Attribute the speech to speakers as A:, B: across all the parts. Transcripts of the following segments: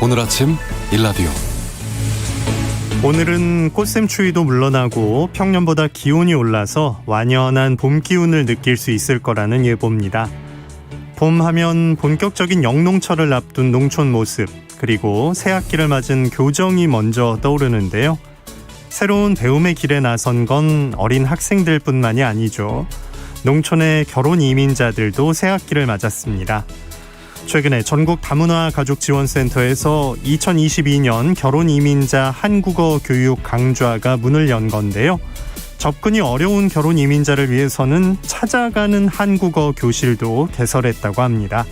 A: 오늘 아침 일라디오.
B: 오늘은 꽃샘추위도 물러나고 평년보다 기온이 올라서 완연한 봄 기운을 느낄 수 있을 거라는 예보입니다. 봄하면 본격적인 영농철을 앞둔 농촌 모습, 그리고 새학기를 맞은 교정이 먼저 떠오르는데요. 새로운 배움의 길에 나선 건 어린 학생들뿐만이 아니죠. 농촌의 결혼 이민자들도 새학기를 맞았습니다. 최근에 전국 다문화 가족지원센터에서 2022년 결혼 이민자 한국어 교육 강좌가 문을 연 건데요. 접근이 어려운 결혼 이민자를 위해서는 찾아가는 한국어 교실도 개설했다고 합니다.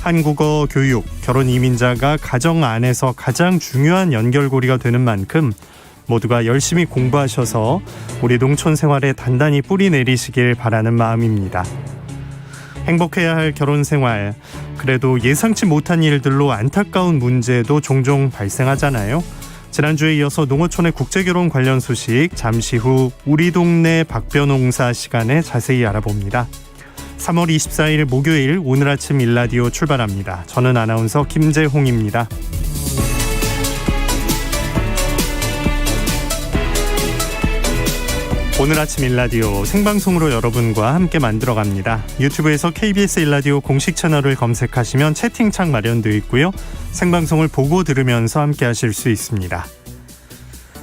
B: 한국어 교육, 결혼 이민자가 가정 안에서 가장 중요한 연결고리가 되는 만큼 모두가 열심히 공부하셔서 우리 농촌 생활에 단단히 뿌리 내리시길 바라는 마음입니다. 행복해야 할 결혼 생활, 그래도 예상치 못한 일들로 안타까운 문제도 종종 발생하잖아요. 지난주에 이어서 농어촌의 국제결혼 관련 소식 잠시 후 우리 동네 박변홍사 시간에 자세히 알아봅니다. 3월 24일 목요일 오늘 아침 일라디오 출발합니다. 저는 아나운서 김재홍입니다. 오늘 아침 일라디오 생방송으로 여러분과 함께 만들어갑니다. 유튜브에서 KBS 일라디오 공식 채널을 검색하시면 채팅창 마련되어 있고요. 생방송을 보고 들으면서 함께 하실 수 있습니다.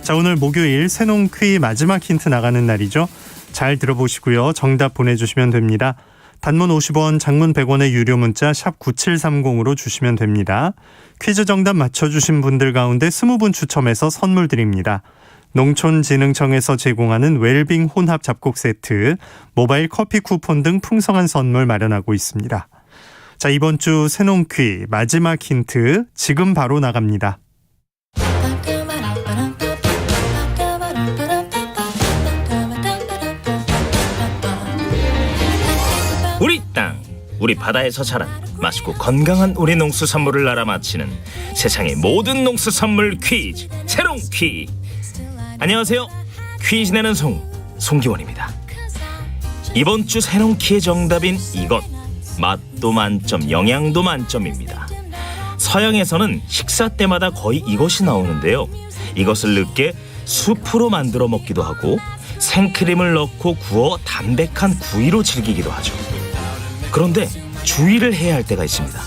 B: 자, 오늘 목요일 새농퀴 마지막 힌트 나가는 날이죠. 잘 들어보시고요. 정답 보내주시면 됩니다. 단문 50원, 장문 100원의 유료 문자 샵 9730으로 주시면 됩니다. 퀴즈 정답 맞춰주신 분들 가운데 20분 추첨해서 선물 드립니다. 농촌진흥청에서 제공하는 웰빙 혼합 잡곡 세트, 모바일 커피 쿠폰 등 풍성한 선물 마련하고 있습니다. 자, 이번 주 새농퀴 마지막 힌트 지금 바로 나갑니다.
C: 우리 땅, 우리 바다에서 자란 맛있고 건강한 우리 농수산물을 알아맞히는 세상의 모든 농수산물 퀴즈 새농퀴. 안녕하세요. 퀴즈 내는 송기원입니다. 이번 주 새농퀴의 정답인 이것, 맛도 만점, 영양도 만점입니다. 서양에서는 식사 때마다 거의 이것이 나오는데요. 이것을 늦게 수프로 만들어 먹기도 하고 생크림을 넣고 구워 담백한 구이로 즐기기도 하죠. 그런데 주의를 해야 할 때가 있습니다.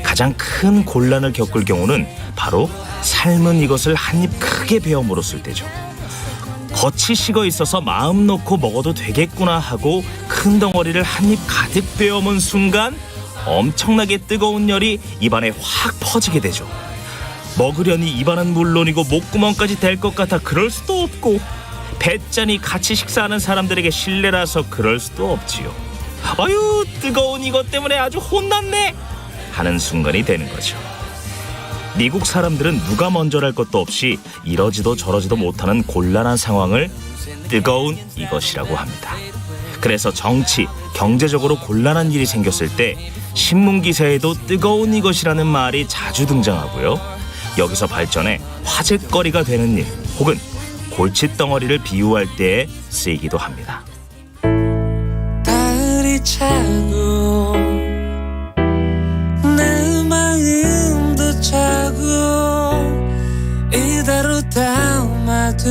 C: 가장 큰 곤란을 겪을 경우는 바로 삶은 이것을 한 입 크게 베어 물었을 때죠. 겉이 식어 있어서 마음 놓고 먹어도 되겠구나 하고 큰 덩어리를 한 입 가득 베어 문 순간 엄청나게 뜨거운 열이 입안에 확 퍼지게 되죠. 먹으려니 입안은 물론이고 목구멍까지 될 것 같아 그럴 수도 없고, 배짠이 같이 식사하는 사람들에게 실례라서 그럴 수도 없지요. 아유, 뜨거운 이것 때문에 아주 혼났네 하는 순간이 되는 거죠. 미국 사람들은 누가 먼저랄 것도 없이 이러지도 저러지도 못하는 곤란한 상황을 뜨거운 이것이라고 합니다. 그래서 정치, 경제적으로 곤란한 일이 생겼을 때 신문기사에도 뜨거운 이것이라는 말이 자주 등장하고요. 여기서 발전해 화제거리가 되는 일, 혹은 골칫덩어리를 비유할 때에 쓰이기도 합니다.
D: 달이 차고 내 마음도 차고 이대로 담아두기엔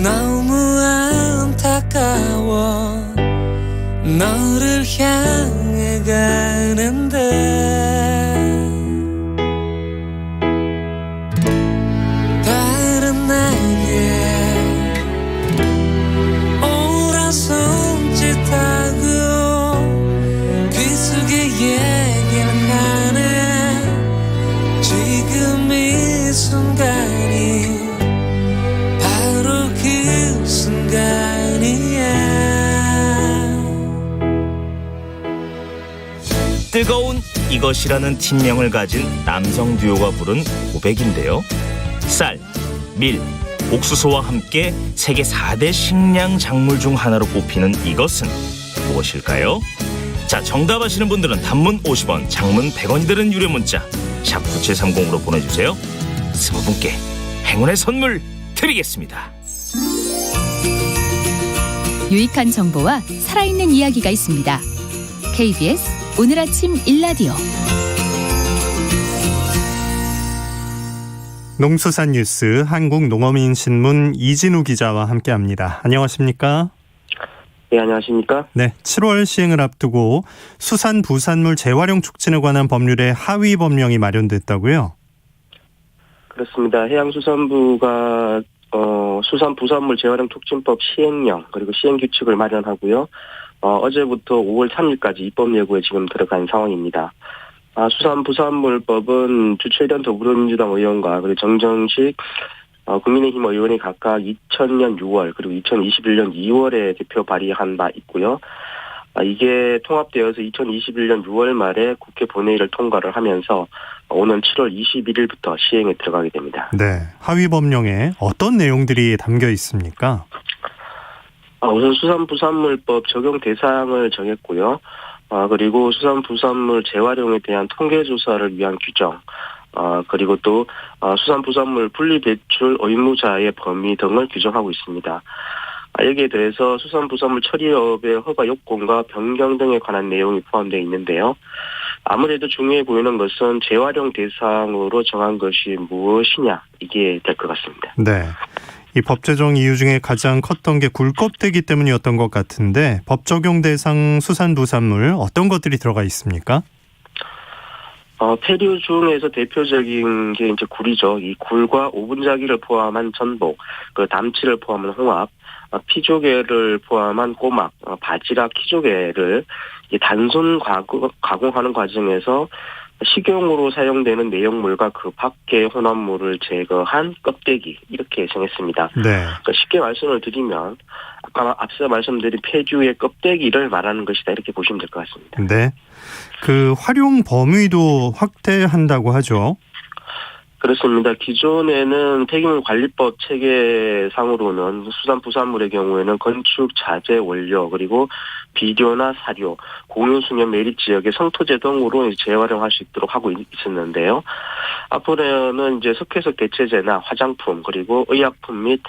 D: 너무 안타까워. 너를 향해 가는데 다른 나에게 오라 손짓하고 귀 속에 얘기를 하네. 지금 이 순간이 바로 그 순간이야.
C: 뜨거운 이것이라는 팀명을 가진 남성 듀오가 부른 고백인데요. 쌀, 밀, 옥수수와 함께 세계 4대 식량 작물 중 하나로 꼽히는 이것은 무엇일까요? 자, 정답 아시는 분들은 단문 50원, 장문 100원이 드는 유료 문자 샵 9730으로 보내주세요. 20분께 행운의 선물 드리겠습니다.
E: 유익한 정보와 살아있는 이야기가 있습니다. KBS 오늘 아침 일라디오.
B: 농수산 뉴스 한국농어민신문 이진우 기자와 함께합니다. 안녕하십니까?
A: 네, 안녕하십니까?
B: 네, 7월 시행을 앞두고 수산부산물 재활용 촉진에 관한 법률의 하위 법령이 마련됐다고요?
A: 그렇습니다. 해양수산부가 수산부산물 재활용 촉진법 시행령 그리고 시행규칙을 마련하고요. 어제부터 5월 3일까지 입법 예고에 지금 들어간 상황입니다. 수산부산물법은 주최련 더불어민주당 의원과 그리고 정정식 국민의힘 의원이 각각 2000년 6월 그리고 2021년 2월에 대표 발의한 바 있고요. 이게 통합되어서 2021년 6월 말에 국회 본회의를 통과를 하면서 오는 7월 21일부터 시행에 들어가게 됩니다.
B: 네, 하위 법령에 어떤 내용들이 담겨 있습니까?
A: 우선 수산부산물법 적용 대상을 정했고요. 그리고 수산부산물 재활용에 대한 통계조사를 위한 규정, 그리고 또 수산부산물 분리배출 의무자의 범위 등을 규정하고 있습니다. 여기에 대해서 수산부산물 처리업의 허가 요건과 변경 등에 관한 내용이 포함되어 있는데요. 아무래도 중요해 보이는 것은 재활용 대상으로 정한 것이 무엇이냐 이게 될 것 같습니다.
B: 네, 이 법 제정 이유 중에 가장 컸던 게 굴껍데기 때문이었던 것 같은데 법 적용 대상 수산부산물 어떤 것들이 들어가 있습니까?
A: 폐류 중에서 대표적인 게 이제 굴이죠. 이 굴과 오분자기를 포함한 전복, 그 담치를 포함한 홍합, 피조개를 포함한 꼬막, 바지락, 키조개를 단순 가공하는 과정에서 식용으로 사용되는 내용물과 그 밖의 혼합물을 제거한 껍데기 이렇게 정했습니다.
B: 네.
A: 그러니까 쉽게 말씀을 드리면 아까 앞서 말씀드린 폐류의 껍데기를 말하는 것이다 이렇게 보시면 될 것 같습니다.
B: 네. 그 활용 범위도 확대한다고 하죠.
A: 그렇습니다. 기존에는 폐기물관리법 체계상으로는 수산부산물의 경우에는 건축 자재 원료 그리고 비료나 사료, 공유수면 매립 지역의 성토제 등으로 재활용할 수 있도록 하고 있었는데요. 앞으로는 이제 석회석 대체제나 화장품 그리고 의약품 및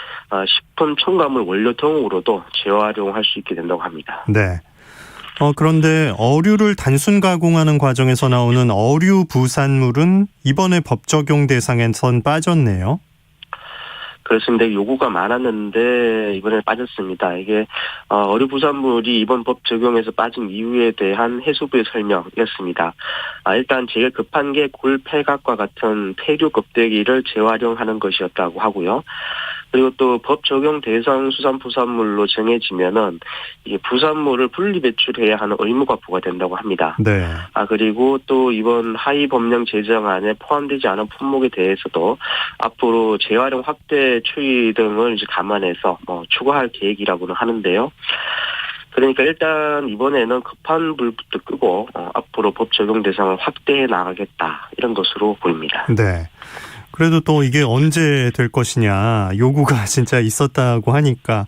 A: 식품 첨가물 원료 등으로도 재활용할 수 있게 된다고 합니다.
B: 네. 그런데 어류를 단순 가공하는 과정에서 나오는 어류 부산물은 이번에 법 적용 대상에선 빠졌네요.
A: 그렇습니다. 요구가 많았는데 이번에 빠졌습니다. 이게 어류 부산물이 이번 법 적용에서 빠진 이유에 대한 해수부의 설명이었습니다. 일단 제일 급한 게 굴 폐각과 같은 폐류 껍데기를 재활용하는 것이었다고 하고요. 그리고 또 법 적용 대상 수산부산물로 정해지면은 이게 부산물을 분리 배출해야 하는 의무가 부과된다고 합니다.
B: 네.
A: 그리고 또 이번 하위 법령 제정안에 포함되지 않은 품목에 대해서도 앞으로 재활용 확대 추이 등을 이제 감안해서 추가할 계획이라고는 하는데요. 그러니까 일단 이번에는 급한 불부터 끄고 앞으로 법 적용 대상을 확대해 나가겠다 이런 것으로 보입니다.
B: 네. 그래도 또 이게 언제 될 것이냐 요구가 진짜 있었다고 하니까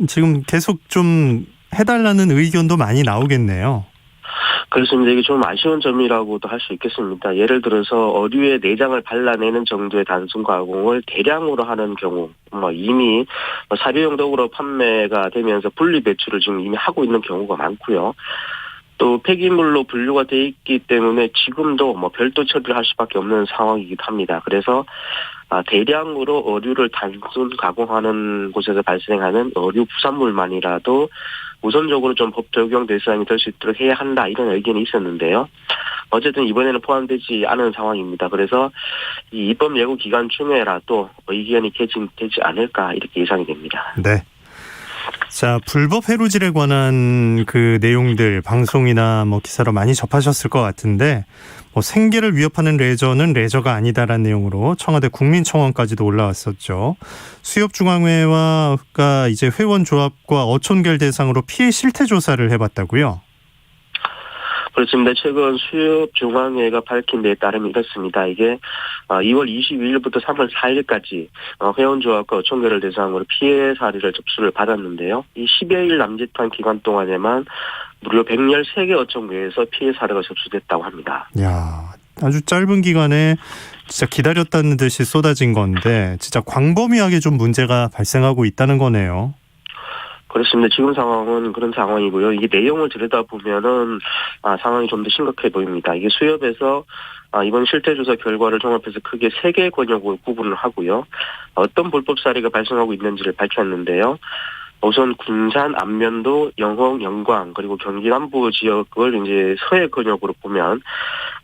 B: 지금 계속 좀 해달라는 의견도 많이 나오겠네요.
A: 그렇습니다. 이게 좀 아쉬운 점이라고도 할 수 있겠습니다. 예를 들어서 어류의 내장을 발라내는 정도의 단순 가공을 대량으로 하는 경우, 이미 사료용 도구로 판매가 되면서 분리 배출을 지금 이미 하고 있는 경우가 많고요. 또 폐기물로 분류가 돼 있기 때문에 지금도 별도 처리를 할 수밖에 없는 상황이기도 합니다. 그래서 대량으로 어류를 단순 가공하는 곳에서 발생하는 어류 부산물만이라도 우선적으로 좀 법 적용 대상이 될 수 있도록 해야 한다 이런 의견이 있었는데요. 어쨌든 이번에는 포함되지 않은 상황입니다. 그래서 이 입법 예고 기간 중에라도 의견이 개진되지 않을까 이렇게 예상이 됩니다.
B: 네. 자, 불법 해루질에 관한 그 내용들 방송이나 기사로 많이 접하셨을 것 같은데 생계를 위협하는 레저는 레저가 아니다라는 내용으로 청와대 국민청원까지도 올라왔었죠. 수협중앙회와 이제 회원조합과 어촌계를 대상으로 피해 실태 조사를 해봤다고요?
A: 그렇습니다. 최근 수협중앙회가 밝힌 데에 따르면 이렇습니다. 이게 2월 22일부터 3월 4일까지 회원조합과 어촌계를 대상으로 피해 사례를 접수를 받았는데요. 이 10여일 남짓한 기간 동안에만 무려 113개 어촌계에서 피해 사례가 접수됐다고 합니다.
B: 이야, 아주 짧은 기간에 진짜 기다렸다는 듯이 쏟아진 건데 진짜 광범위하게 좀 문제가 발생하고 있다는 거네요.
A: 그렇습니다. 지금 상황은 그런 상황이고요. 이게 내용을 들여다보면은 상황이 좀 더 심각해 보입니다. 이게 수협에서 이번 실태조사 결과를 종합해서 크게 3개의 권역으로 구분을 하고요. 어떤 불법 사례가 발생하고 있는지를 밝혔는데요. 우선 군산, 안면도, 영흥, 영광 그리고 경기 남부 지역을 이제 서해 권역으로 보면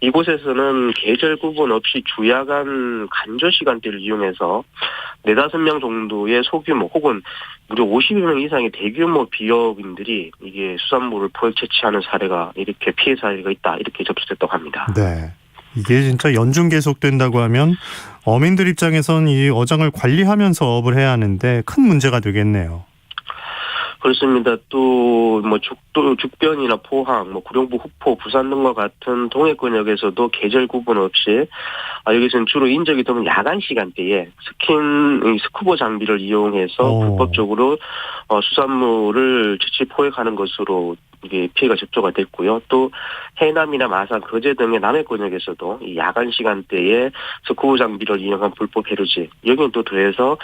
A: 이곳에서는 계절 구분 없이 주야간 간조 시간대를 이용해서 4-5명 정도의 소규모 혹은 무려 50명 이상의 대규모 비업인들이 이게 수산물을 포획 채취하는 사례가 이렇게 피해 사례가 있다 이렇게 접수됐다고 합니다.
B: 네. 이게 진짜 연중 계속된다고 하면 어민들 입장에선 이 어장을 관리하면서 어업을 해야 하는데 큰 문제가 되겠네요.
A: 그렇습니다. 또 뭐 죽변이나 포항, 구룡부, 후포, 부산 등과 같은 동해권역에서도 계절 구분 없이 여기서는 주로 인적이 드문 야간 시간대에 스쿠버 장비를 이용해서 불법적으로 수산물을 채취 포획하는 것으로 이게 피해가 접조가 됐고요. 또 해남이나 마산, 거제 등의 남해권역에서도 이 야간 시간대에 스쿠버 장비를 이용한 불법 해루지, 여기에 또 더해서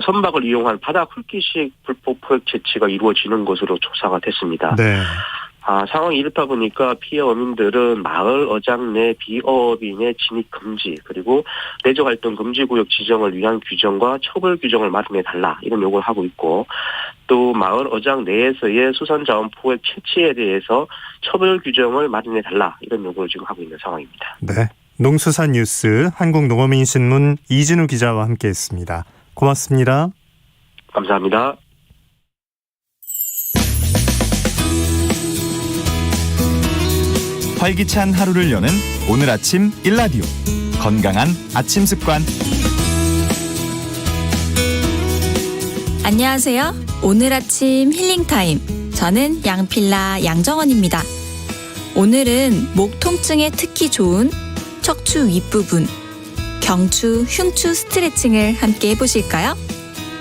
A: 선박을 이용한 바다 hul기식 불법 포획 채취가 이루어지는 것으로 조사가 됐습니다.
B: 네.
A: 상황이 이렇다 보니까 피해 어민들은 마을 어장 내 비어업인의 진입 금지 그리고 내적 활동 금지 구역 지정을 위한 규정과 처벌 규정을 마련해달라 이런 요구를 하고 있고 또 마을 어장 내에서의 수산자원 포획 채취에 대해서 처벌 규정을 마련해달라 이런 요구를 지금 하고 있는 상황입니다.
B: 네, 농수산 뉴스 한국농어민신문 이진우 기자와 함께했습니다. 고맙습니다.
A: 감사합니다.
F: 활기찬 하루를 여는 오늘 아침 일라디오 건강한 아침 습관.
G: 안녕하세요. 오늘 아침 힐링타임. 저는 양필라 양정원입니다. 오늘은 목 통증에 특히 좋은 척추 윗부분, 경추, 흉추 스트레칭을 함께 해보실까요?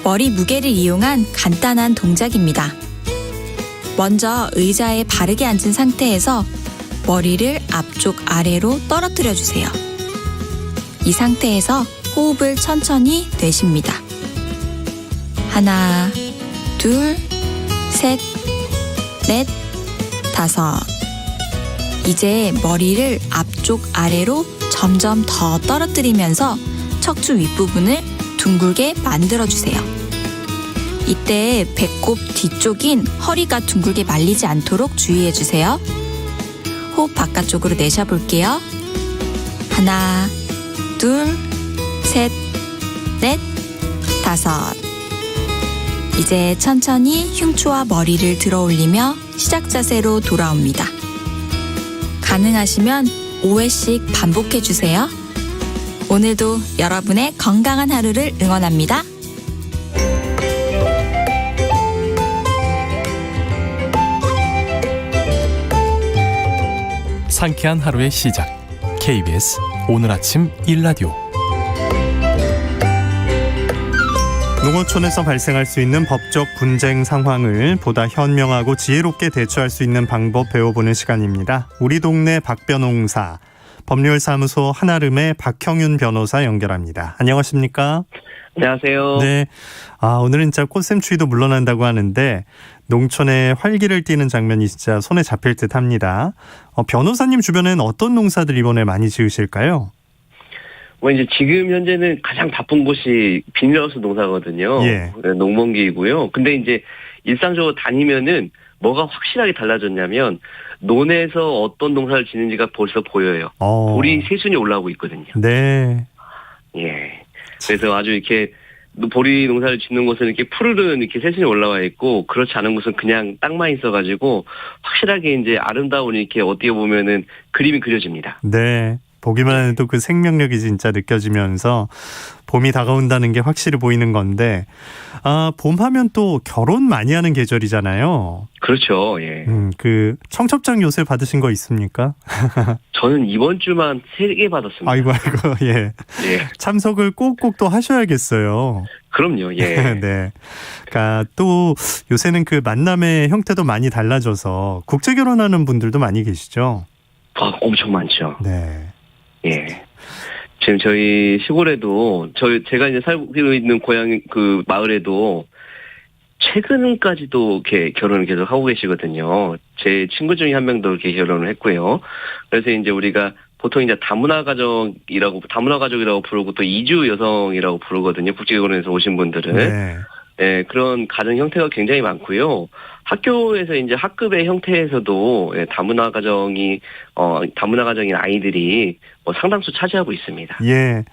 G: 머리 무게를 이용한 간단한 동작입니다. 먼저 의자에 바르게 앉은 상태에서 머리를 앞쪽 아래로 떨어뜨려 주세요. 이 상태에서 호흡을 천천히 내쉽니다. 하나, 둘, 셋, 넷, 다섯. 이제 머리를 앞쪽 아래로 점점 더 떨어뜨리면서 척추 윗부분을 둥글게 만들어주세요. 이때 배꼽 뒤쪽인 허리가 둥글게 말리지 않도록 주의해주세요. 호흡 바깥쪽으로 내쉬어볼게요. 하나, 둘, 셋, 넷, 다섯. 이제 천천히 흉추와 머리를 들어 올리며 시작 자세로 돌아옵니다. 가능하시면 5회씩 반복해주세요. 오늘도 여러분의 건강한 하루를 응원합니다.
H: 상쾌한 하루의 시작. KBS 오늘 아침 일라디오.
B: 농어촌에서 발생할 수 있는 법적 분쟁 상황을 보다 현명하고 지혜롭게 대처할 수 있는 방법 배워보는 시간입니다. 우리 동네 박변홍사, 법률사무소 한아름의 박형윤 변호사 연결합니다. 안녕하십니까?
A: 안녕하세요.
B: 네. 오늘은 진짜 꽃샘추위도 물러난다고 하는데 농촌에 활기를 띠는 장면이 진짜 손에 잡힐 듯 합니다. 변호사님 주변엔 어떤 농사들 이번에 많이 지으실까요?
I: 이제 지금 현재는 가장 바쁜 곳이 비닐하우스 농사거든요.
B: 예.
I: 농번기이고요. 근데 이제 일상적으로 다니면은 뭐가 확실하게 달라졌냐면 논에서 어떤 농사를 짓는지가 벌써 보여요. 보리 새순이 올라오고 있거든요.
B: 네.
I: 예. 그래서 아주 이렇게 보리 농사를 짓는 곳은 이렇게 푸르른 이렇게 새순이 올라와 있고 그렇지 않은 곳은 그냥 땅만 있어가지고 확실하게 이제 아름다운 이렇게 어떻게 보면은 그림이 그려집니다.
B: 네. 보기만 해도 그 생명력이 진짜 느껴지면서 봄이 다가온다는 게 확실히 보이는 건데, 봄 하면 또 결혼 많이 하는 계절이잖아요.
I: 그렇죠. 예.
B: 그 청첩장 요새 받으신 거 있습니까?
I: 저는 이번 주만 3개 받았습니다.
B: 아이고, 예.
I: 예.
B: 참석을 꼭꼭 또 하셔야겠어요.
I: 그럼요. 예.
B: 네. 그러니까 또 요새는 그 만남의 형태도 많이 달라져서 국제 결혼하는 분들도 많이 계시죠?
I: 엄청 많죠.
B: 네.
I: 예. 지금 저희 시골에도 제가 이제 살고 있는 고향 그 마을에도 최근까지도 이렇게 결혼을 계속 하고 계시거든요. 제 친구 중에 한 명도 이렇게 결혼을 했고요. 그래서 이제 우리가 보통 이제 다문화 가족이라고 부르고 또 이주 여성이라고 부르거든요. 국제결혼에서 오신 분들은.
B: 네.
I: 네, 그런 가정 형태가 굉장히 많고요. 학교에서 이제 학급의 형태에서도 다문화 가정인 아이들이 상당수 차지하고 있습니다.
B: 예.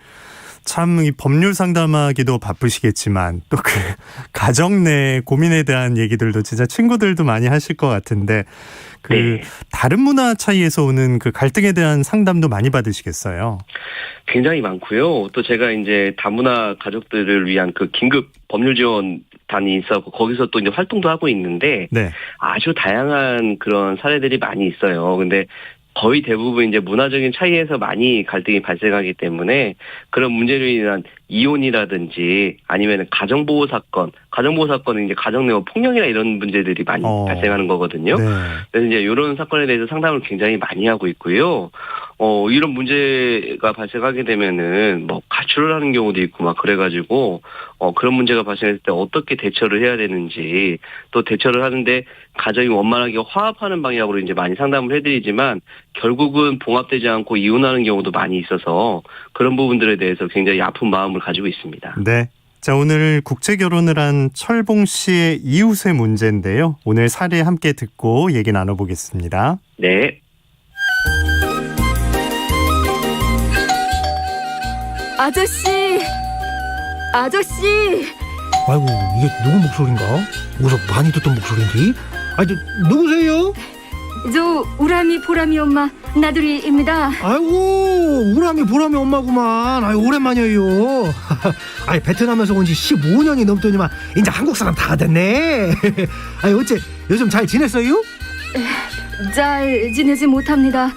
B: 참 이 법률 상담하기도 바쁘시겠지만 또 그 가정 내 고민에 대한 얘기들도 진짜 친구들도 많이 하실 것 같은데
I: 네.
B: 다른 문화 차이에서 오는 그 갈등에 대한 상담도 많이 받으시겠어요.
I: 굉장히 많고요. 또 제가 이제 다문화 가족들을 위한 그 긴급 법률 지원단이 있었고 거기서 또 이제 활동도 하고 있는데
B: 네.
I: 아주 다양한 그런 사례들이 많이 있어요. 근데 거의 대부분 이제 문화적인 차이에서 많이 갈등이 발생하기 때문에 그런 문제로 인한 이혼이라든지 아니면 가정보호 사건은 이제 가정 내 폭력이나 이런 문제들이 많이 발생하는 거거든요.
B: 네.
I: 그래서 이제 이런 사건에 대해서 상담을 굉장히 많이 하고 있고요. 이런 문제가 발생하게 되면은 가출을 하는 경우도 있고 막 그래가지고 그런 문제가 발생했을 때 어떻게 대처를 해야 되는지 또 대처를 하는데 가정이 원만하게 화합하는 방향으로 이제 많이 상담을 해드리지만 결국은 봉합되지 않고 이혼하는 경우도 많이 있어서 그런 부분들에 대해서 굉장히 아픈 마음을 가지고 있습니다.
B: 네. 자, 오늘 국제 결혼을 한 철봉 씨의 이웃의 문제인데요. 오늘 사례 함께 듣고 얘기 나눠보겠습니다.
I: 네.
J: 아저씨!
K: 아이고, 이게 누구 목소리인가? 어디서 많이 듣던 목소리인데? 누구세요?
J: 저 우람이 보람이 엄마 나들이입니다.
K: 아이고, 우람이 보람이 엄마구만. 오랜만이에요. 베트남에서 온 지 15년이 넘더니만 이제 한국 사람 다 됐네. 어째 요즘 잘 지냈어요?
J: 잘 지내지 못합니다.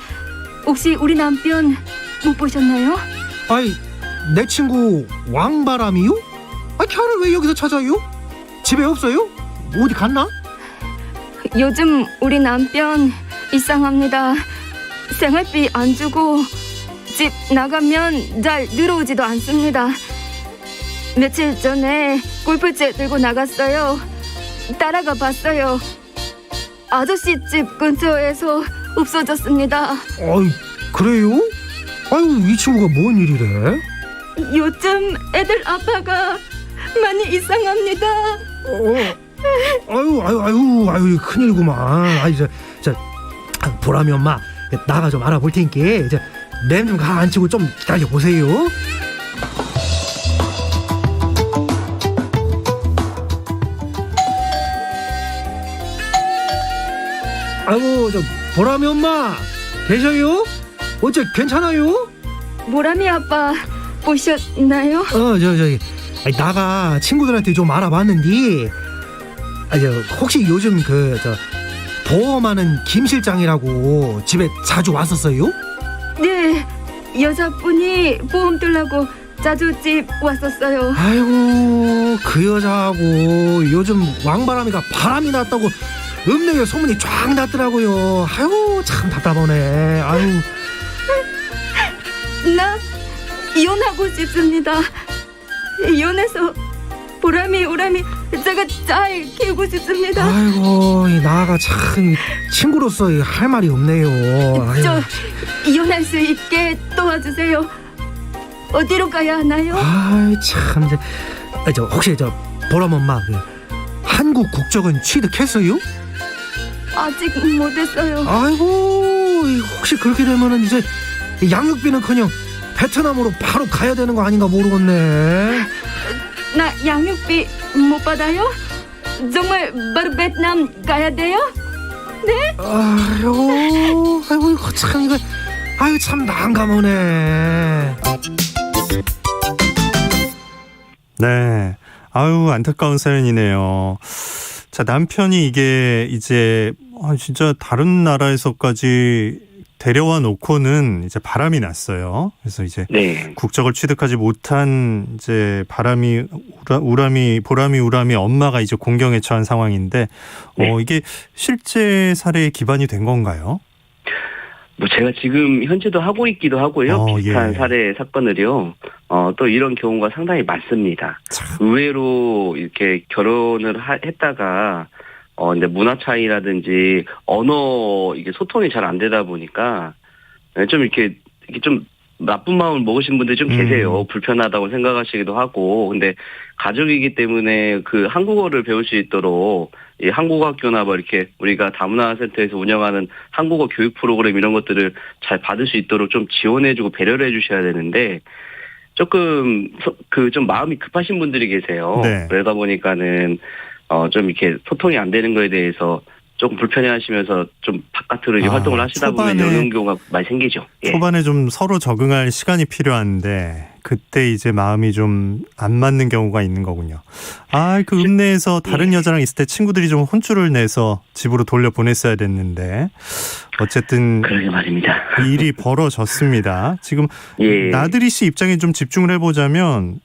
J: 혹시 우리 남편 못 보셨나요?
K: 내 친구 왕바람이요? 걔를 왜 여기서 찾아요? 집에 없어요? 어디 갔나?
J: 요즘 우리 남편 이상합니다. 생활비 안 주고 집 나가면 잘 들어오지도 않습니다. 며칠 전에 골프채 들고 나갔어요. 따라가 봤어요. 아저씨 집 근처에서 없어졌습니다.
K: 그래요? 이 친구가 뭔 일이래?
J: 요즘 애들 아빠가 많이 이상합니다.
K: 아유, 큰일이구만. 보람이 엄마, 나가 좀 알아볼 테니까 램 좀 가라앉히고 좀 기다려보세요. 보람이 엄마, 계셔요? 어째 괜찮아요?
J: 보람이 아빠 보셨나요?
K: 나가 친구들한테 좀 알아봤는데 혹시 요즘 보험하는 김 실장이라고 집에 자주 왔었어요?
J: 네, 여자분이 보험 들라고 자주 집 왔었어요.
K: 아이고, 그 여자하고 요즘 왕바람이가 바람이 났다고 읍내에 소문이 쫙 났더라고요. 아이고, 참 답답하네.
J: 나 이혼하고 싶습니다. 이혼해서 보람이 우람이 제가 잘 키우고 싶습니다.
K: 아이고, 나가 참 친구로서 할 말이 없네요.
J: 저 이혼할 수 있게 도와주세요. 어디로 가야 하나요?
K: 참. 혹시 보람 엄마 한국 국적은 취득했어요?
J: 아직 못했어요.
K: 아이고, 혹시 그렇게 되면은 이제 양육비는커녕 베트남으로 바로 가야 되는 거 아닌가 모르겠네.
J: 나 양육비 못 받아요? 정말 바로 베트남 가야 돼요? 네?
K: 아이고, 참 난감하네.
B: 네. 안타까운 사연이네요. 자, 남편이 이게 이제 진짜 다른 나라에서까지 데려와 놓고는 이제 바람이 났어요. 그래서 이제 국적을 취득하지 못한 이제 보람이 우람이 엄마가 이제 공경에 처한 상황인데 이게 실제 사례에 기반이 된 건가요?
I: 뭐 제가 지금 현재도 하고 있기도 하고요. 비슷한
B: 예.
I: 사례 사건을요. 또 이런 경우가 상당히 많습니다. 의외로 이렇게 결혼을 했다가 이제 문화 차이라든지 언어 이게 소통이 잘 안 되다 보니까 좀 이렇게 좀 나쁜 마음을 먹으신 분들이 좀 계세요. 불편하다고 생각하시기도 하고. 근데 가족이기 때문에 그 한국어를 배울 수 있도록 이 한국어 학교나 뭐 이렇게 우리가 다문화센터에서 운영하는 한국어 교육 프로그램 이런 것들을 잘 받을 수 있도록 좀 지원해주고 배려를 해주셔야 되는데 조금 좀 마음이 급하신 분들이 계세요.
B: 네.
I: 그러다 보니까는 좀 이렇게 소통이 안 되는 거에 대해서 조금 불편해하시면서 좀 바깥으로 이제 활동을 하시다 보면 이런 경우가 많이 생기죠. 예.
B: 초반에 좀 서로 적응할 시간이 필요한데 그때 이제 마음이 좀 안 맞는 경우가 있는 거군요. 그 읍내에서 다른 여자랑 있을 때 친구들이 좀 혼쭐을 내서 집으로 돌려 보냈어야 됐는데 어쨌든
I: 그러게 말입니다.
B: 일이 벌어졌습니다. 지금
I: 예.
B: 나들이 씨 입장에 좀 집중을 해보자면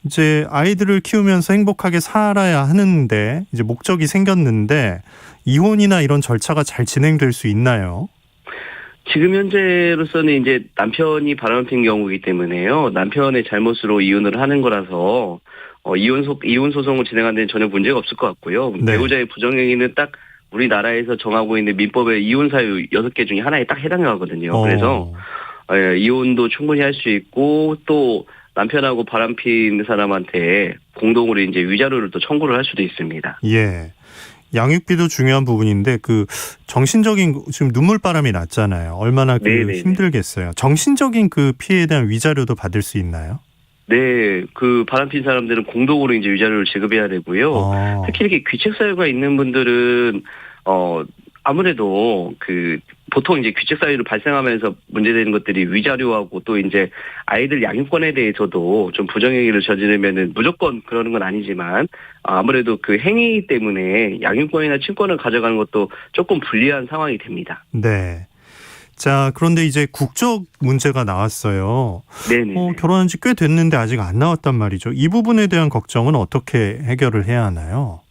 B: 이제 아이들을 키우면서 행복하게 살아야 하는데 이제 목적이 생겼는데 이혼이나 이런 절차가 잘 진행될 수 있나요?
I: 지금 현재로서는 이제 남편이 바람을 핀 경우이기 때문에요. 남편의 잘못으로 이혼을 하는 거라서 이혼 소송을 진행하는 데는 전혀 문제가 없을 것 같고요.
B: 네.
I: 배우자의 부정행위는 딱 우리나라에서 정하고 있는 민법의 이혼 사유 6개 중에 하나에 딱 해당하거든요. 그래서 이혼도 충분히 할 수 있고 또 남편하고 바람핀 사람한테 공동으로 이제 위자료를 또 청구를 할 수도 있습니다.
B: 예. 양육비도 중요한 부분인데 그 정신적인 지금 눈물바람이 났잖아요. 얼마나 힘들겠어요. 정신적인 그 피해에 대한 위자료도 받을 수 있나요?
I: 네, 그 바람핀 사람들은 공동으로 이제 위자료를 지급해야 되고요. 특히 이렇게 귀책 사유가 있는 분들은 아무래도 보통 이제 귀책 사유로 발생하면서 문제되는 것들이 위자료하고 또 이제 아이들 양육권에 대해서도 좀 부정행위를 저지르면은 무조건 그러는 건 아니지만 아무래도 그 행위 때문에 양육권이나 친권을 가져가는 것도 조금 불리한 상황이 됩니다.
B: 네. 자, 그런데 이제 국적 문제가 나왔어요.
I: 네네.
B: 결혼한 지 꽤 됐는데 아직 안 나왔단 말이죠. 이 부분에 대한 걱정은 어떻게 해결을 해야 하나요?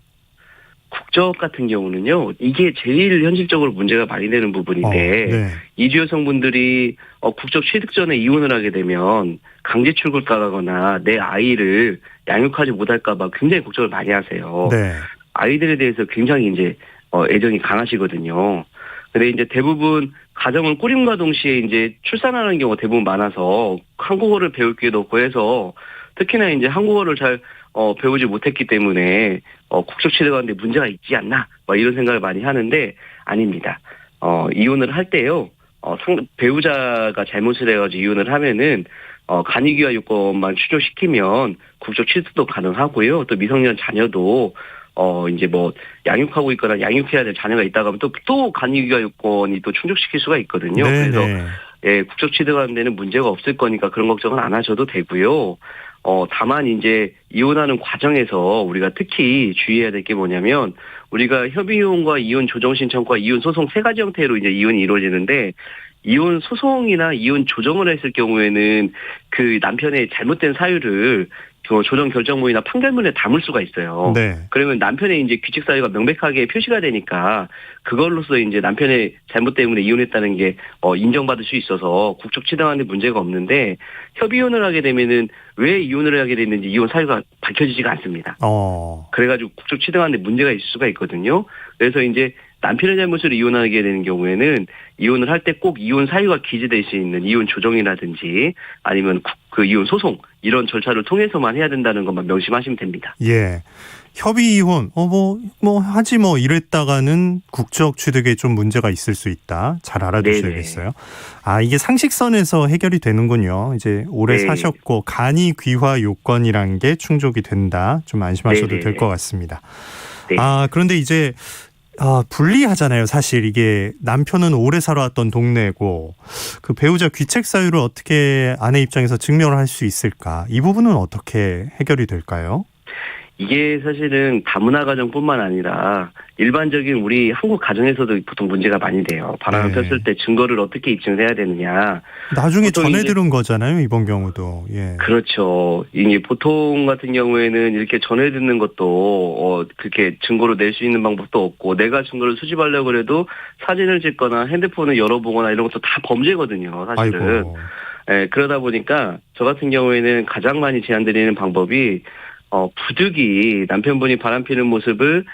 I: 국적 같은 경우는요, 이게 제일 현실적으로 문제가 많이 되는 부분인데,
B: 네.
I: 이주 여성분들이 국적 취득 전에 이혼을 하게 되면 강제 출국가거나 내 아이를 양육하지 못할까봐 굉장히 걱정을 많이 하세요.
B: 네.
I: 아이들에 대해서 굉장히 이제 애정이 강하시거든요. 근데 이제 대부분 가정을 꾸림과 동시에 이제 출산하는 경우가 대부분 많아서 한국어를 배울 기회도 없고 해서 특히나 이제 한국어를 잘 배우지 못했기 때문에 국적 취득하는데 문제가 있지 않나 막 이런 생각을 많이 하는데 아닙니다. 이혼을 할 때요. 배우자가 잘못을 해가지고 이혼을 하면은 간이기와 요건만 충족시키면 국적 취득도 가능하고요. 또 미성년 자녀도 이제 뭐 양육하고 있거나 양육해야 될 자녀가 있다가 하면 또 간이기와 요건이 또 충족시킬 수가 있거든요.
B: 네네.
I: 그래서 국적 취득하는 데는 문제가 없을 거니까 그런 걱정은 안 하셔도 되고요. 다만 이제 이혼하는 과정에서 우리가 특히 주의해야 될 게 뭐냐면 우리가 협의이혼과 이혼 조정 신청과 이혼 소송 세 가지 형태로 이제 이혼이 이루어지는데 이혼 소송이나 이혼 조정을 했을 경우에는 그 남편의 잘못된 사유를 조정 결정문이나 판결문에 담을 수가 있어요.
B: 네.
I: 그러면 남편의 이제 규칙 사유가 명백하게 표시가 되니까 그걸로서 이제 남편의 잘못 때문에 이혼했다는 게 인정받을 수 있어서 국적 취득하는 데 문제가 없는데 협의이혼을 하게 되면은 왜 이혼을 하게 됐는지 이혼 사유가 밝혀지지가 않습니다. 그래가지고 국적 취득하는 데 문제가 있을 수가 있거든요. 그래서 이제 남편의 잘못으로 이혼하게 되는 경우에는 이혼을 할 때 꼭 이혼 사유가 기재될 수 있는 이혼 조정이라든지 아니면 그 이혼 소송 이런 절차를 통해서만 해야 된다는 것만 명심하시면 됩니다.
B: 예. 협의 이혼 하지 이랬다가는 국적 취득에 좀 문제가 있을 수 있다. 잘 알아두셔야겠어요. 이게 상식선에서 해결이 되는군요. 이제 오래 사셨고 간이 귀화 요건이란 게 충족이 된다. 좀 안심하셔도 될 것 같습니다.
I: 네.
B: 그런데 이제 불리하잖아요. 사실 이게 남편은 오래 살아왔던 동네고 그 배우자 귀책 사유를 어떻게 아내 입장에서 증명을 할 수 있을까? 이 부분은 어떻게 해결이 될까요?
I: 이게 사실은 다문화 가정뿐만 아니라 일반적인 우리 한국 가정에서도 보통 문제가 많이 돼요. 바람을
B: 네.
I: 폈을 때 증거를 어떻게 입증해야 되냐.
B: 나중에
I: 보통
B: 전해
I: 이제-
B: 들은 거잖아요, 이번 경우도. 예.
I: 그렇죠. 이게 보통 같은 경우에는 이렇게 전해 듣는 것도 그렇게 증거로 낼 수 있는 방법도 없고, 내가 증거를 수집하려고 해도 사진을 찍거나 핸드폰을 열어보거나 이런 것도 다 범죄거든요, 사실은.
B: 아이고.
I: 예, 그러다 보니까 저 같은 경우에는 가장 많이 제안드리는 방법이 부득이 남편분이 바람피는 모습을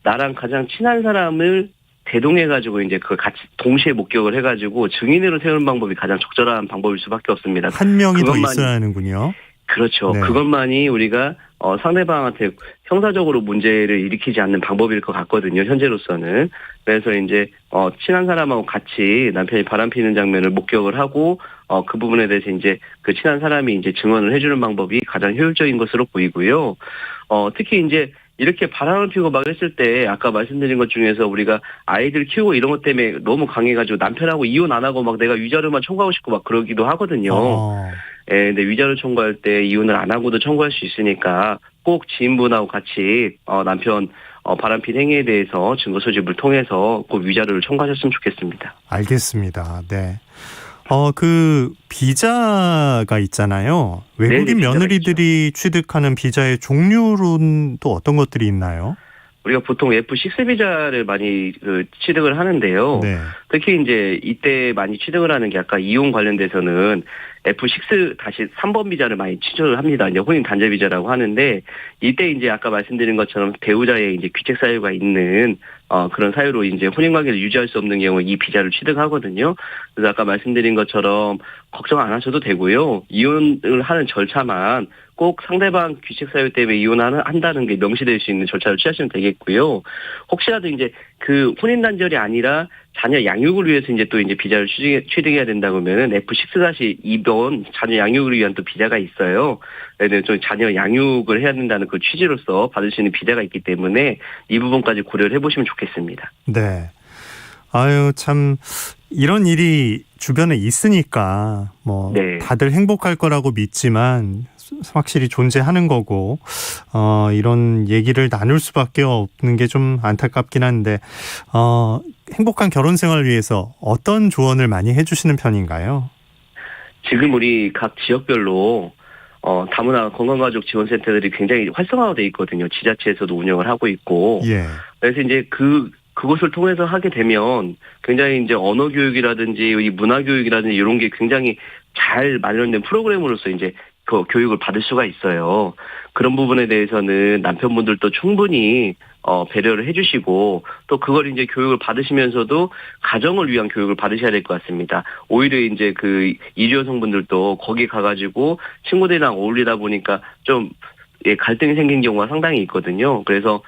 I: 나랑 가장 친한 사람을 대동해가지고 이제 그 같이 동시에 목격을 해가지고 증인으로 세우는 방법이 가장 적절한 방법일 수밖에 없습니다.
B: 한 명이 더
I: 그것만이-
B: 있어야 하는군요.
I: 그렇죠.
B: 네.
I: 그것만이 우리가 상대방한테 형사적으로 문제를 일으키지 않는 방법일 것 같거든요. 현재로서는. 그래서 이제 친한 사람하고 같이 남편이 바람피는 장면을 목격을 하고 그 부분에 대해서 이제 그 친한 사람이 이제 증언을 해주는 방법이 가장 효율적인 것으로 보이고요. 특히 이제 이렇게 바람을 피우고 막 했을 때 아까 말씀드린 것 중에서 우리가 아이들 키우고 이런 것 때문에 너무 강해가지고 남편하고 이혼 안 하고 막 내가 위자료만 청구하고 싶고 막 그러기도 하거든요. 예, 근데 위자료 청구할 때 이혼을 안 하고도 청구할 수 있으니까 꼭 지인분하고 같이 남편 바람핀 행위에 대해서 증거 소집을 통해서 꼭 위자료를 청구하셨으면 좋겠습니다.
B: 알겠습니다. 네. 그 비자가 있잖아요. 외국인
I: 네네, 비자가
B: 며느리들이 취득하는 비자의 종류는 또 어떤 것들이 있나요?
I: 우리가 보통 F6 비자를 많이 취득을 하는데요.
B: 네.
I: 특히 이제 이때 많이 취득을 하는 게 아까 이혼 관련돼서는 F6-3번 비자를 많이 취득을 합니다. 이제 혼인 단절 비자라고 하는데 이때 이제 아까 말씀드린 것처럼 배우자의 이제 귀책 사유가 있는 그런 사유로 이제 혼인 관계를 유지할 수 없는 경우에 이 비자를 취득하거든요. 그래서 아까 말씀드린 것처럼 걱정 안 하셔도 되고요. 이혼을 하는 절차만 꼭 상대방 귀책 사유 때문에 이혼한다는 게 명시될 수 있는 절차를 취하시면 되겠고요. 혹시라도 이제 그 혼인 단절이 아니라 자녀 양육을 위해서 이제 또 이제 비자를 취득해야 된다고 하면은 F6-2번 자녀 양육을 위한 또 비자가 있어요. 그래서 좀 자녀 양육을 해야 된다는 그 취지로서 받을 수 있는 비자가 있기 때문에 이 부분까지 고려를 해보시면 좋겠습니다.
B: 네. 아유, 참, 이런 일이 주변에 있으니까,
I: 네.
B: 다들 행복할 거라고 믿지만, 확실히 존재하는 거고, 이런 얘기를 나눌 수밖에 없는 게 좀 안타깝긴 한데, 행복한 결혼 생활을 위해서 어떤 조언을 많이 해주시는 편인가요?
I: 지금 우리 각 지역별로 다문화 건강가족 지원센터들이 굉장히 활성화되어 있거든요. 지자체에서도 운영을 하고 있고.
B: 예.
I: 그래서 이제 그것을 통해서 하게 되면 굉장히 이제 언어 교육이라든지 이 문화 교육이라든지 이런 게 굉장히 잘 마련된 프로그램으로서 이제 그 교육을 받을 수가 있어요. 그런 부분에 대해서는 남편분들도 충분히 배려를 해주시고 또 그걸 이제 교육을 받으시면서도 가정을 위한 교육을 받으셔야 될 것 같습니다. 오히려 이제 그 이주 여성분들도 거기 가가지고 친구들이랑 어울리다 보니까 좀 갈등이 생긴 경우가 상당히 있거든요. 그래서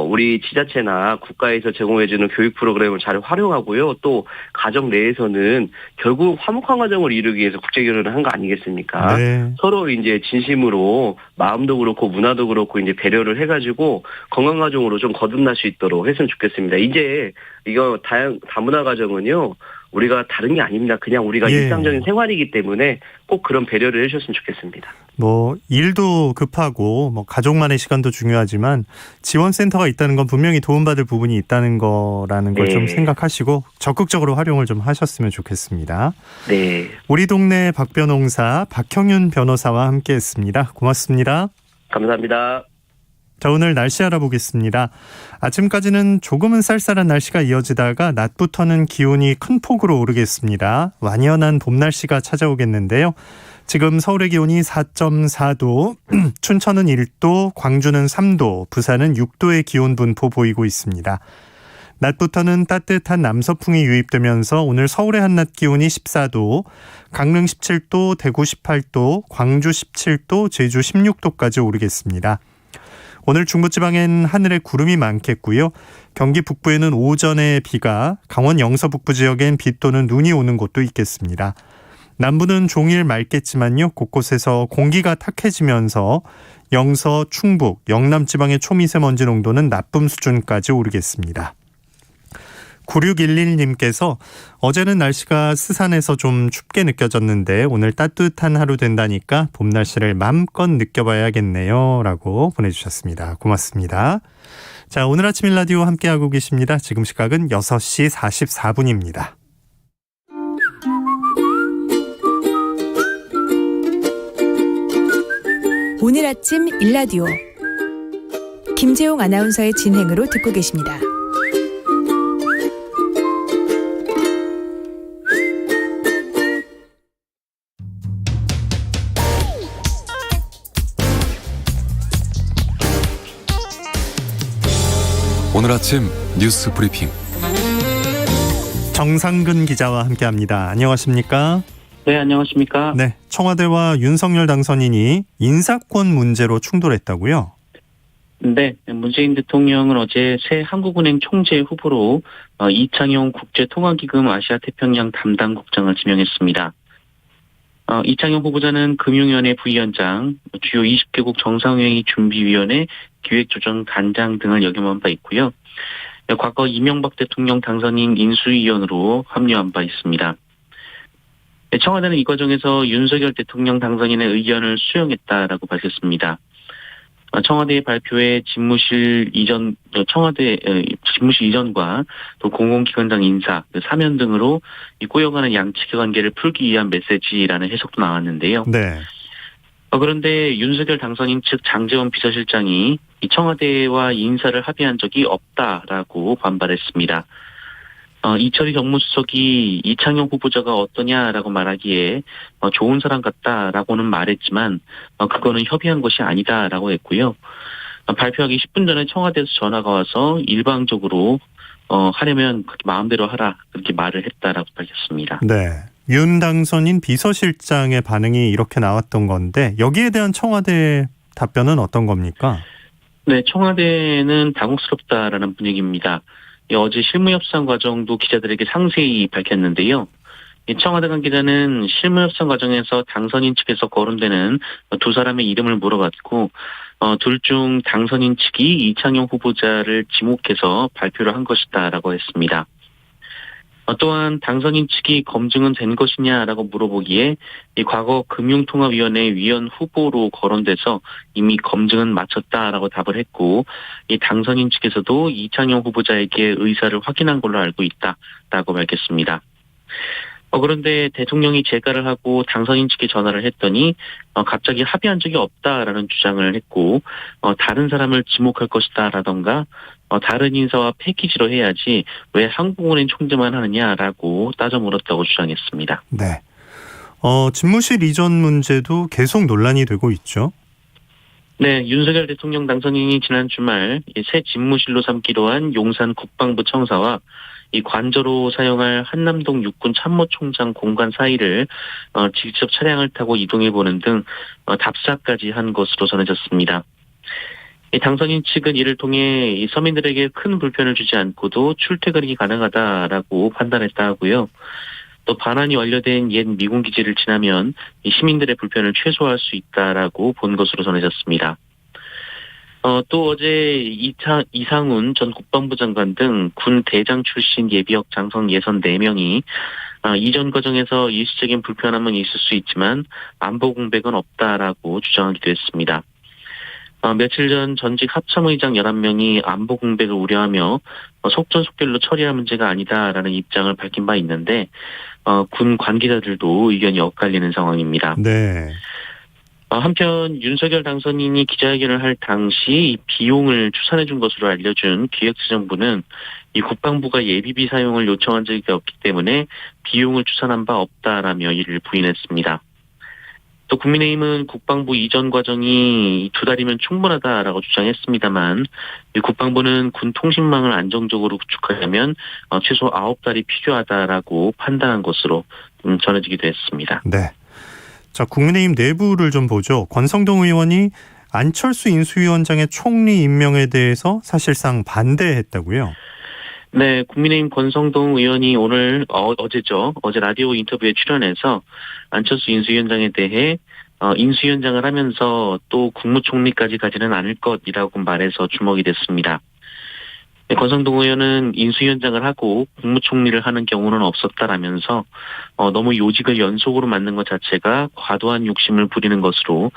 I: 우리 지자체나 국가에서 제공해주는 교육 프로그램을 잘 활용하고요. 또 가정 내에서는 결국 화목한 가정을 이루기 위해서 국제결혼을 한 거 아니겠습니까?
B: 네.
I: 서로 이제 진심으로 마음도 그렇고 문화도 그렇고 이제 배려를 해가지고 건강 가정으로 좀 거듭날 수 있도록 했으면 좋겠습니다. 이제 이거 다문화 가정은요. 우리가 다른 게 아닙니다. 그냥 우리가
B: 예.
I: 일상적인 생활이기 때문에 꼭 그런 배려를 해주셨으면 좋겠습니다.
B: 일도 급하고 가족만의 시간도 중요하지만 지원센터가 있다는 건 분명히 도움받을 부분이 있다는 거라는 걸 좀
I: 네.
B: 생각하시고 적극적으로 활용을 좀 하셨으면 좋겠습니다.
I: 네.
B: 우리 동네 박변홍사 박형윤 변호사와 함께했습니다. 고맙습니다.
I: 감사합니다.
B: 자, 오늘 날씨 알아보겠습니다. 아침까지는 조금은 쌀쌀한 날씨가 이어지다가 낮부터는 기온이 큰 폭으로 오르겠습니다. 완연한 봄 날씨가 찾아오겠는데요. 지금 서울의 기온이 4.4도, 춘천은 1도, 광주는 3도, 부산은 6도의 기온 분포 보이고 있습니다. 낮부터는 따뜻한 남서풍이 유입되면서 오늘 서울의 한낮 기온이 14도, 강릉 17도, 대구 18도, 광주 17도, 제주 16도까지 오르겠습니다. 오늘 중부지방엔 하늘에 구름이 많겠고요. 경기 북부에는 오전에 비가, 강원 영서 북부 지역엔 비 또는 눈이 오는 곳도 있겠습니다. 남부는 종일 맑겠지만요. 곳곳에서 공기가 탁해지면서 영서, 충북, 영남 지방의 초미세먼지 농도는 나쁨 수준까지 오르겠습니다. 9611님께서 어제는 날씨가 스산해서 좀 춥게 느껴졌는데 오늘 따뜻한 하루 된다니까 봄 날씨를 마음껏 느껴봐야겠네요. 라고 보내주셨습니다. 고맙습니다. 자, 오늘 아침 일라디오 함께하고 계십니다. 지금 시각은 6시 44분입니다.
L: 오늘 아침 일라디오 김재용 아나운서의 진행으로 듣고 계십니다.
H: 오늘 아침 뉴스 브리핑
B: 정상근 기자와 함께합니다. 안녕하십니까?
M: 네, 안녕하십니까?
B: 네, 청와대와 윤석열 당선인이 인사권 문제로 충돌했다고요?
M: 네, 문재인 대통령은 어제 새 한국은행 총재 후보로 이창용 국제통화기금 아시아태평양 담당국장을 지명했습니다. 이창용 후보자는 금융위원회 부위원장, 주요 20개국 정상회의 준비위원회 기획조정단장 등을 역임한 바 있고요. 과거 이명박 대통령 당선인 인수위원으로 합류한 바 있습니다. 청와대는 이 과정에서 윤석열 대통령 당선인의 의견을 수용했다라고 밝혔습니다. 청와대의 발표에 청와대 집무실 이전과 또 공공기관장 인사, 사면 등으로 꼬여가는 양측의 관계를 풀기 위한 메시지라는 해석도 나왔는데요.
B: 네.
M: 그런데 윤석열 당선인 측 장제원 비서실장이 이 청와대와 인사를 합의한 적이 없다라고 반발했습니다. 이철희 정무수석이 이창용 후보자가 어떠냐라고 말하기에 좋은 사람 같다라고는 말했지만 그거는 협의한 것이 아니다라고 했고요. 발표하기 10분 전에 청와대에서 전화가 와서 일방적으로 하려면 그렇게 마음대로 하라 그렇게 말을 했다라고 밝혔습니다.
B: 네. 윤 당선인 비서실장의 반응이 이렇게 나왔던 건데 여기에 대한 청와대 답변은 어떤 겁니까?
M: 네, 청와대는 당혹스럽다라는 분위기입니다. 어제 실무협상 과정도 기자들에게 상세히 밝혔는데요. 청와대 관계자는 실무협상 과정에서 당선인 측에서 거론되는 두 사람의 이름을 물어봤고 둘 중 당선인 측이 이창용 후보자를 지목해서 발표를 한 것이다라고 했습니다. 또한 당선인 측이 검증은 된 것이냐라고 물어보기에 과거 금융통화위원회 위원 후보로 거론돼서 이미 검증은 마쳤다라고 답을 했고 이 당선인 측에서도 이창용 후보자에게 의사를 확인한 걸로 알고 있다라고 밝혔습니다. 그런데 대통령이 재가를 하고 당선인 측에 전화를 했더니 갑자기 합의한 적이 없다라는 주장을 했고 다른 사람을 지목할 것이다라던가 다른 인사와 패키지로 해야지 왜 한국은행 총재만 하느냐라고 따져 물었다고 주장했습니다.
B: 네. 집무실 이전 문제도 계속 논란이 되고 있죠.
M: 네, 윤석열 대통령 당선인이 지난 주말 새 집무실로 삼기로 한 용산 국방부 청사와 이 관저로 사용할 한남동 육군 참모총장 공간 사이를 직접 차량을 타고 이동해보는 등 답사까지 한 것으로 전해졌습니다. 당선인 측은 이를 통해 이 서민들에게 큰 불편을 주지 않고도 출퇴근이 가능하다라고 판단했다 하고요. 또 반환이 완료된 옛 미군 기지를 지나면 이 시민들의 불편을 최소화할 수 있다라고 본 것으로 전해졌습니다. 또 어제 이상훈 전 국방부 장관 등 군 대장 출신 예비역 장성 예선 4명이 이전 과정에서 일시적인 불편함은 있을 수 있지만 안보 공백은 없다라고 주장하기도 했습니다. 며칠 전 전직 합참의장 11명이 안보 공백을 우려하며 속전속결로 처리할 문제가 아니다라는 입장을 밝힌 바 있는데 군 관계자들도 의견이 엇갈리는 상황입니다.
B: 네.
M: 한편 윤석열 당선인이 기자회견을 할 당시 비용을 추산해 준 것으로 알려준 기획재정부는 이 국방부가 예비비 사용을 요청한 적이 없기 때문에 비용을 추산한 바 없다라며 이를 부인했습니다. 또 국민의힘은 국방부 이전 과정이 2달이면 충분하다라고 주장했습니다만 국방부는 군 통신망을 안정적으로 구축하려면 최소 9달이 필요하다라고 판단한 것으로 전해지기도 했습니다.
B: 네. 자, 국민의힘 내부를 좀 보죠. 권성동 의원이 안철수 인수위원장의 총리 임명에 대해서 사실상 반대했다고요?
M: 네, 국민의힘 권성동 의원이 어제 라디오 인터뷰에 출연해서 안철수 인수위원장에 대해 인수위원장을 하면서 또 국무총리까지 가지는 않을 것이라고 말해서 주목이 됐습니다. 권성동 의원은 인수위원장을 하고 국무총리를 하는 경우는 없었다라면서 너무 요직을 연속으로 맡는 것 자체가 과도한 욕심을 부리는 것으로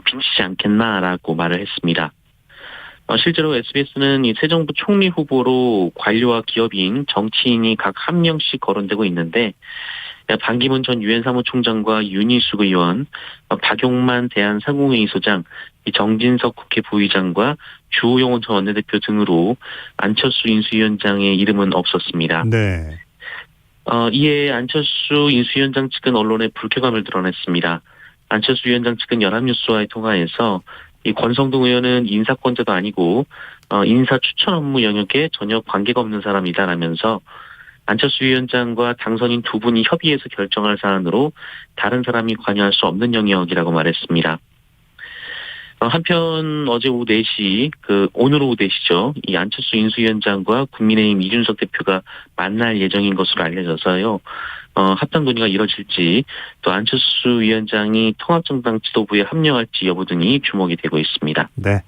M: 빈치지 않겠나라고 말을 했습니다. 실제로 SBS는 이 새 정부 총리 후보로 관료와 기업인, 정치인이 각 한 명씩 거론되고 있는데 반기문 전 유엔 사무총장과 윤희숙 의원, 박용만 대한상공회의 소장, 정진석 국회 부의장과 주호영 전 원내대표 등으로 안철수 인수위원장의 이름은 없었습니다.
B: 네.
M: 이에 안철수 인수위원장 측은 언론에 불쾌감을 드러냈습니다. 안철수 위원장 측은 연합뉴스와의 통화에서 이 권성동 의원은 인사권자도 아니고 인사 추천 업무 영역에 전혀 관계가 없는 사람이다라면서 안철수 위원장과 당선인 두 분이 협의해서 결정할 사안으로 다른 사람이 관여할 수 없는 영역이라고 말했습니다. 한편 어제 오후 4시, 오늘 오후 4시죠. 이 안철수 인수위원장과 국민의힘 이준석 대표가 만날 예정인 것으로 알려져서요. 합당 논의가 이뤄질지 또 안철수 위원장이 통합정당 지도부에 합류할지 여부 등이 주목이 되고 있습니다.
B: 네.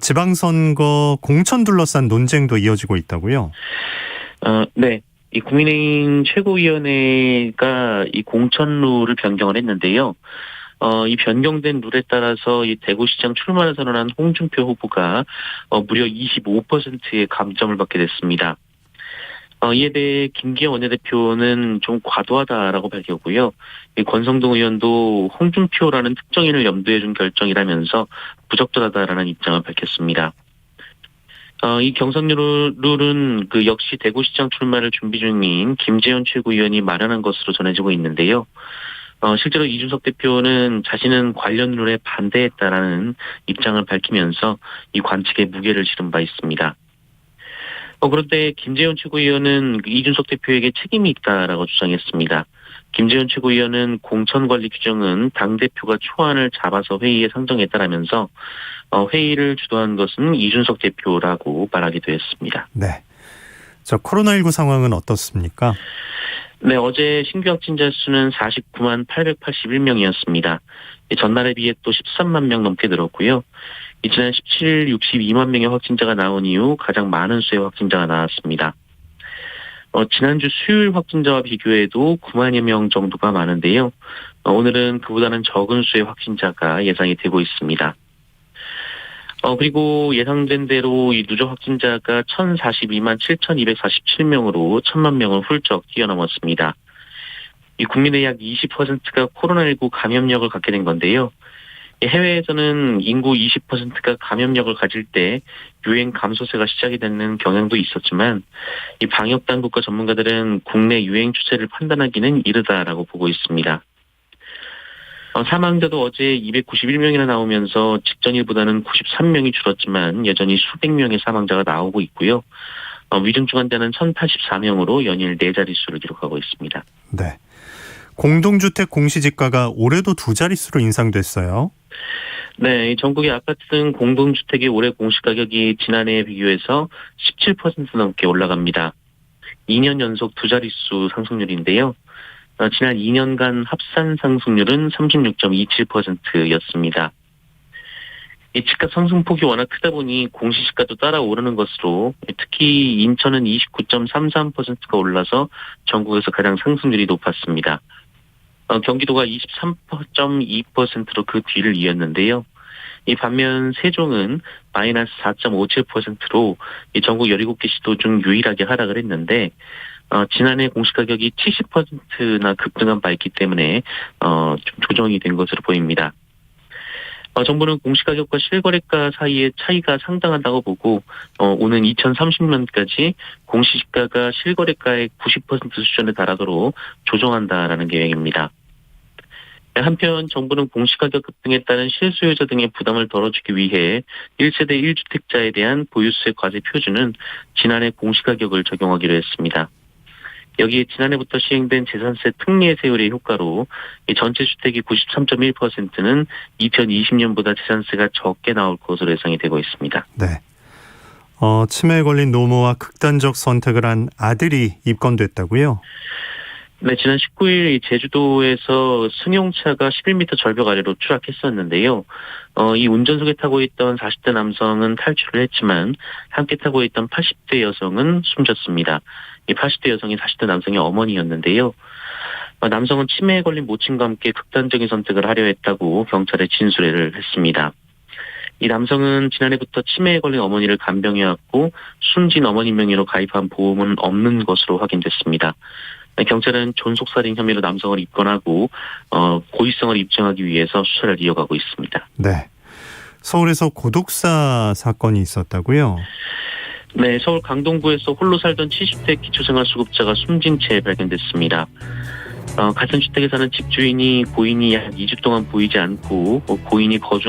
B: 지방선거 공천 둘러싼 논쟁도 이어지고 있다고요?
M: 네. 이 국민의힘 최고위원회가 이 공천 룰을 변경을 했는데요. 이 변경된 룰에 따라서 이 대구시장 출마를 선언한 홍준표 후보가 무려 25%의 감점을 받게 됐습니다. 이에 대해 김기현 원내대표는 좀 과도하다라고 밝혔고요. 이 권성동 의원도 홍준표라는 특정인을 염두에 둔 결정이라면서 부적절하다라는 입장을 밝혔습니다. 이 경선 룰은 역시 대구시장 출마를 준비 중인 김재현 최고위원이 마련한 것으로 전해지고 있는데요. 실제로 이준석 대표는 자신은 관련 룰에 반대했다라는 입장을 밝히면서 이 관측에 무게를 실은 바 있습니다. 그런데 김재현 최고위원은 이준석 대표에게 책임이 있다라고 주장했습니다. 김재현 최고위원은 공천관리 규정은 당대표가 초안을 잡아서 회의에 상정했다라면서 회의를 주도한 것은 이준석 대표라고 말하기도 했습니다.
B: 네. 코로나19 상황은 어떻습니까?
M: 네, 어제 신규 확진자 수는 49만 881명이었습니다. 전날에 비해 또 13만 명 넘게 늘었고요. 지난 17일 62만 명의 확진자가 나온 이후 가장 많은 수의 확진자가 나왔습니다. 지난주 수요일 확진자와 비교해도 9만여 명 정도가 많은데요. 오늘은 그보다는 적은 수의 확진자가 예상이 되고 있습니다. 그리고 예상된 대로 이 누적 확진자가 1,042만 7,247명으로 1,000만 명을 훌쩍 뛰어넘었습니다. 이 국민의 약 20%가 코로나19 감염력을 갖게 된 건데요. 해외에서는 인구 20%가 감염력을 가질 때 유행 감소세가 시작이 되는 경향도 있었지만 이 방역 당국과 전문가들은 국내 유행 추세를 판단하기는 이르다라고 보고 있습니다. 사망자도 어제 291명이나 나오면서 직전일보다는 93명이 줄었지만 여전히 수백 명의 사망자가 나오고 있고요. 위중증 환자는 1,084명으로 연일 4자릿수를 기록하고 있습니다.
B: 네. 공동주택 공시지가가 올해도 2자릿수로 인상됐어요.
M: 네, 전국의 아파트 등 공동주택의 올해 공시가격이 지난해에 비교해서 17% 넘게 올라갑니다. 2년 연속 2자릿수 상승률인데요. 지난 2년간 합산 상승률은 36.27%였습니다. 이 집값 상승폭이 워낙 크다 보니 공시지가도 따라 오르는 것으로 특히 인천은 29.33%가 올라서 전국에서 가장 상승률이 높았습니다. 경기도가 23.2%로 그 뒤를 이었는데요. 이 반면 세종은 마이너스 4.57%로 전국 17개 시도 중 유일하게 하락을 했는데 지난해 공시가격이 70%나 급등한 바 있기 때문에 좀 조정이 된 것으로 보입니다. 정부는 공시가격과 실거래가 사이의 차이가 상당하다고 보고 오는 2030년까지 공시지가가 실거래가의 90% 수준에 달하도록 조정한다라는 계획입니다. 한편 정부는 공시가격 급등에 따른 실수요자 등의 부담을 덜어주기 위해 1세대 1주택자에 대한 보유세 과세 표준은 지난해 공시가격을 적용하기로 했습니다. 여기에 지난해부터 시행된 재산세 특례 세율의 효과로 전체 주택의 93.1%는 2020년보다 재산세가 적게 나올 것으로 예상이 되고 있습니다.
B: 네. 치매에 걸린 노모와 극단적 선택을 한 아들이 입건됐다고요?
M: 네, 지난 19일 제주도에서 승용차가 11m 절벽 아래로 추락했었는데요. 이 운전석에 타고 있던 40대 남성은 탈출을 했지만 함께 타고 있던 80대 여성은 숨졌습니다. 이 80대 여성이 40대 남성의 어머니였는데요. 남성은 치매에 걸린 모친과 함께 극단적인 선택을 하려 했다고 경찰에 진술을 했습니다. 이 남성은 지난해부터 치매에 걸린 어머니를 간병해왔고 숨진 어머니 명의로 가입한 보험은 없는 것으로 확인됐습니다. 경찰은 존속살인 혐의로 남성을 입건하고 고의성을 입증하기 위해서 수사를 이어가고 있습니다.
B: 네. 서울에서 고독사 사건이 있었다고요?
M: 네, 서울 강동구에서 홀로 살던 70대 기초생활수급자가 숨진 채 발견됐습니다. 같은 주택에 사는 집주인이 고인이 약 2주 동안 보이지 않고 고인이 거주